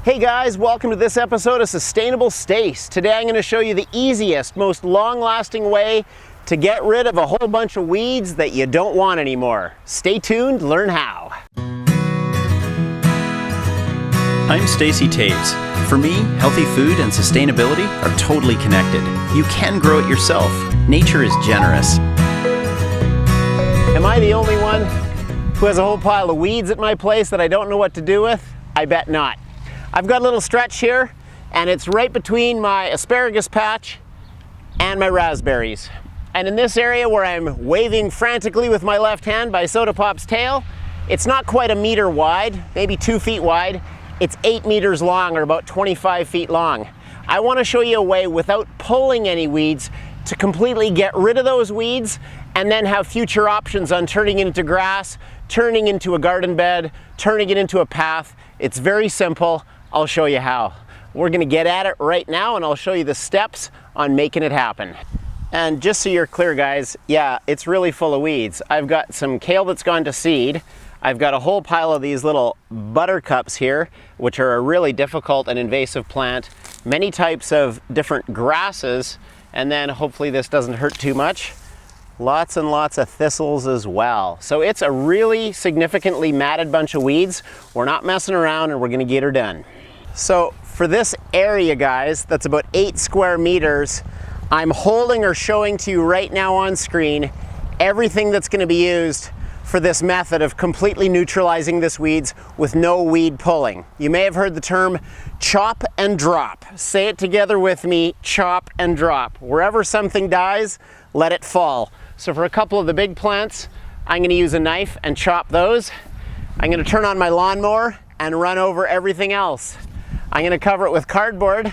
Hey guys, welcome to this episode of Sustainable Stace. Today I'm going to show you the easiest, most long-lasting way to get rid of a whole bunch of weeds that you don't want anymore. Stay tuned, learn how. I'm Stacy Taves. For me, healthy food and sustainability are totally connected. You can grow it yourself. Nature is generous. Am I the only one who has a whole pile of weeds at my place that I don't know what to do with? I bet not. I've got a little stretch here, and it's right between my asparagus patch and my raspberries. And in this area where I'm waving frantically with my left hand by Soda Pop's tail, it's not quite a meter wide, maybe 2 feet wide. It's 8 meters long, or about 25 feet long. I want to show you a way without pulling any weeds to completely get rid of those weeds and then have future options on turning it into grass, turning into a garden bed, turning it into a path. It's very simple. I'll show you how. We're going to get at it right now, and I'll show you the steps on making it happen. And just so you're clear, guys, yeah, it's really full of weeds. I've got some kale that's gone to seed. I've got a whole pile of these little buttercups here, which are a really difficult and invasive plant. Many types of different grasses, and then hopefully this doesn't hurt too much. Lots and lots of thistles as well. So it's a really significantly matted bunch of weeds. We're not messing around, and we're gonna get her done. So for this area, guys, that's about 8 square meters, I'm holding or showing to you right now on screen everything that's gonna be used for this method of completely neutralizing this weeds with no weed pulling. You may have heard the term chop and drop. Say it together with me, chop and drop. Wherever something dies, let it fall. So for a couple of the big plants, I'm gonna use a knife and chop those. I'm gonna turn on my lawnmower and run over everything else. I'm gonna cover it with cardboard,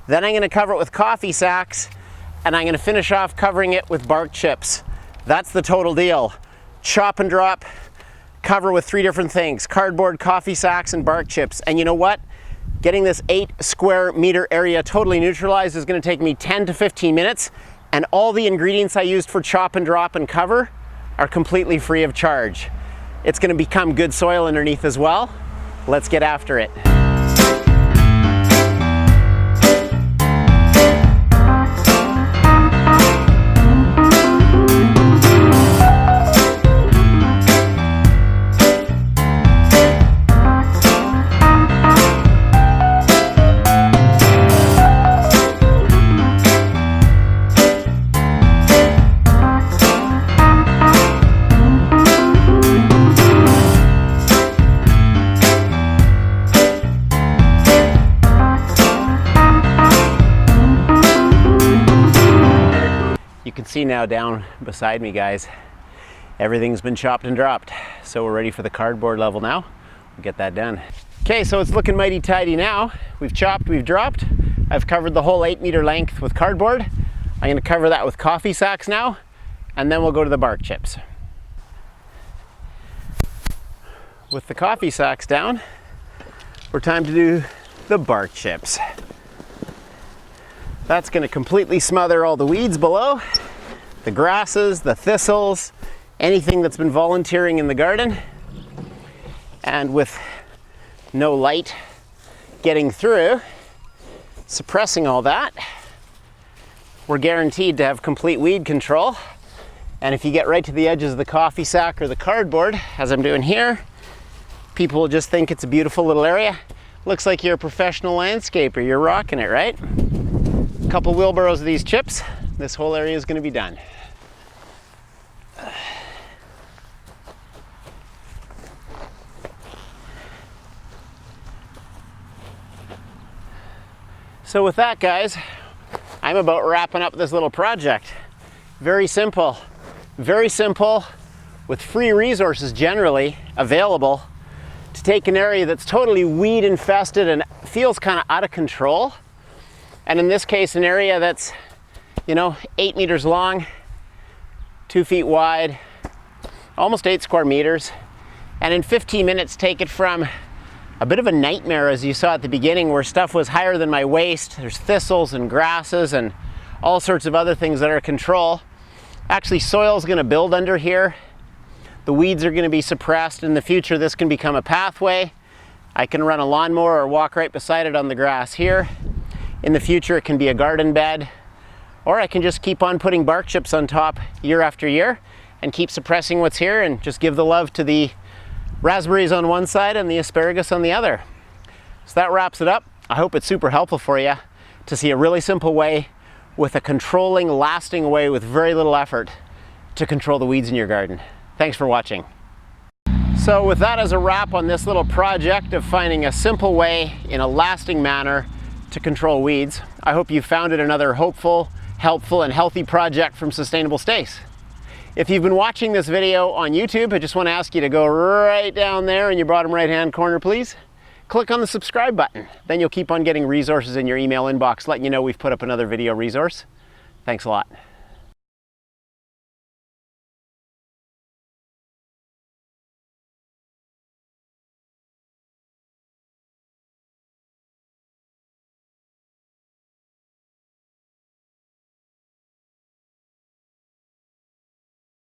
then I'm gonna cover it with coffee sacks, and I'm gonna finish off covering it with bark chips. That's the total deal. Chop and drop, cover with 3 different things: cardboard, coffee sacks, and bark chips. And you know what? Getting this 8 square meter area totally neutralized is gonna take me 10 to 15 minutes, and all the ingredients I used for chop and drop and cover are completely free of charge. It's gonna become good soil underneath as well. Let's get after it. You can see now down beside me, guys, everything's been chopped and dropped. So we're ready for the cardboard level now. We'll get that done. Okay, so it's looking mighty tidy now. We've chopped, we've dropped. I've covered the whole 8 meter length with cardboard. I'm gonna cover that with coffee sacks now, and then we'll go to the bark chips. With the coffee sacks down, we're time to do the bark chips. That's gonna completely smother all the weeds below, the grasses, the thistles, anything that's been volunteering in the garden. And with no light getting through, suppressing all that, we're guaranteed to have complete weed control. And if you get right to the edges of the coffee sack or the cardboard, as I'm doing here, people will just think it's a beautiful little area. Looks like you're a professional landscaper, you're rocking it, right? A couple wheelbarrows of these chips, this whole area is going to be done. So with that, guys, I'm about wrapping up this little project. Very simple, with free resources generally available to take an area that's totally weed infested and feels kind of out of control. And in this case, an area that's, 8 meters long, 2 feet wide, almost 8 square meters. And in 15 minutes, take it from a bit of a nightmare, as you saw at the beginning, where stuff was higher than my waist. There's thistles and grasses and all sorts of other things that are control. Actually, soil's gonna build under here. The weeds are gonna be suppressed. In the future, this can become a pathway. I can run a lawnmower or walk right beside it on the grass here. In the future, it can be a garden bed, or I can just keep on putting bark chips on top year after year and keep suppressing what's here and just give the love to the raspberries on one side and the asparagus on the other. So that wraps it up. I hope it's super helpful for you to see a really simple way with a controlling, lasting way with very little effort to control the weeds in your garden. Thanks for watching. So with that as a wrap on this little project of finding a simple way in a lasting manner to control weeds, I hope you found it another hopeful, helpful, and healthy project from Sustainable Stace. If you've been watching this video on YouTube, I just want to ask you to go right down there in your bottom right-hand corner, please. Click on the subscribe button. Then you'll keep on getting resources in your email inbox letting you know we've put up another video resource. Thanks a lot.